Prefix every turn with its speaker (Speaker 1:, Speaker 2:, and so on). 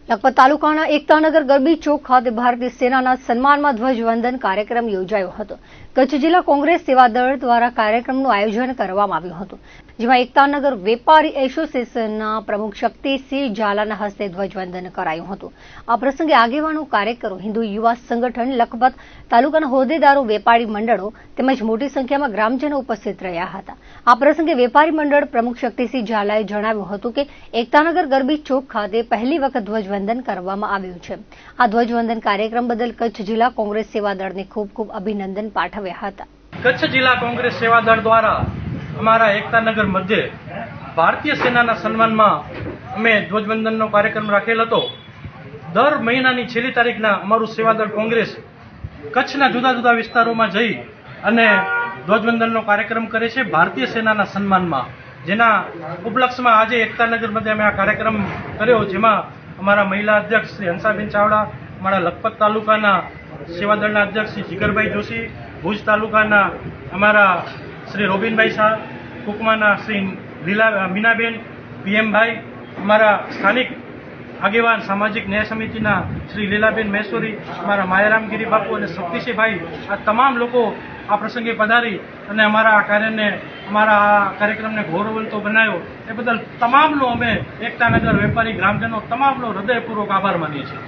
Speaker 1: લખપત તાલુકાના એકતાનગર ગરબી ચોક ખાતે ભારતીય સેનાના સન્માનમાં ધ્વજવંદન કાર્યક્રમ યોજાયો હતો। કચ્છ જિલ્લા કોંગ્રેસ સેવાદળ દ્વારા કાર્યક્રમનું આયોજન કરવામાં આવ્યું હતું, જેમાં એકતાનગર વેપારી એસોસિએશનના પ્રમુખ શક્તિસિંહ ઝાલાના હસ્તે ધ્વજવંદન કરાયું હતું। આ પ્રસંગે આગેવાનો, કાર્યકરો, હિન્દુ યુવા સંગઠન, લખપત તાલુકાના હોદ્દેદારો, વેપારી મંડળો તેમજ મોટી સંખ્યામાં ગ્રામજનો ઉપસ્થિત રહ્યા હતા। આ પ્રસંગે વેપારી મંડળ પ્રમુખ શક્તિસિંહ ઝાલાએ જણાવ્યું હતું કે એકતાનગર ગરબી ચોક ખાતે પહેલી વખત ધ્વજવંદન કરવામાં આવ્યું છે। આ ધ્વજવંદન કાર્યક્રમ બદલ કચ્છ જિલ્લા કોંગ્રેસ સેવાદળને ખૂબ ખૂબ અભિનંદન પાઠવ્યા હતા।
Speaker 2: કચ્છ જિલ્લા કોંગ્રેસ સેવાદળ દ્વારા અમારા એકતાનગર મધ્યે ભારતીય સેનાના સન્માનમાં અમે ધ્વજવંદનનો કાર્યક્રમ રાખેલ હતો। દર મહિનાની છેલ્લી તારીખના અમારું સેવાદળ કોંગ્રેસ કચ્છના જુદા જુદા વિસ્તારોમાં જઈ અને ધ્વજવંદનનો કાર્યક્રમ કરે છે ભારતીય સેનાના સન્માનમાં, જેના ઉપલક્ષમાં આજે એકતાનગર મધ્યે અમે આ કાર્યક્રમ કર્યો, જેમાં અમારા મહિલા અધ્યક્ષ શ્રી હંસાબેન ચાવડા, અમારા લખપત તાલુકાના સેવાદળના અધ્યક્ષ શ્રી જીગરભાઈ જોશી, ભુજ તાલુકાના અમારા શ્રી રોબિનભાઈ શાહ, કુકમાના શ્રી મીનાબેન પીએમભાઈ, અમારા સ્થાનિક આગેવાન સામાજિક ન્યાય સમિતિના શ્રી લીલાબેન મહેશ્વરી, અમારા માયારામગીરી બાપુ અને શક્તિસિંહભાઈ, આ તમામ લોકો આ પ્રસંગે પધારી અને અમારા કાર્યક્રમને ગૌરવવંતો બનાવ્યો। એ બદલ તમામનો અમે એકતાનગર વેપારી ગ્રામજનો તમામનો હૃદયપૂર્વક આભાર માનીએ છીએ।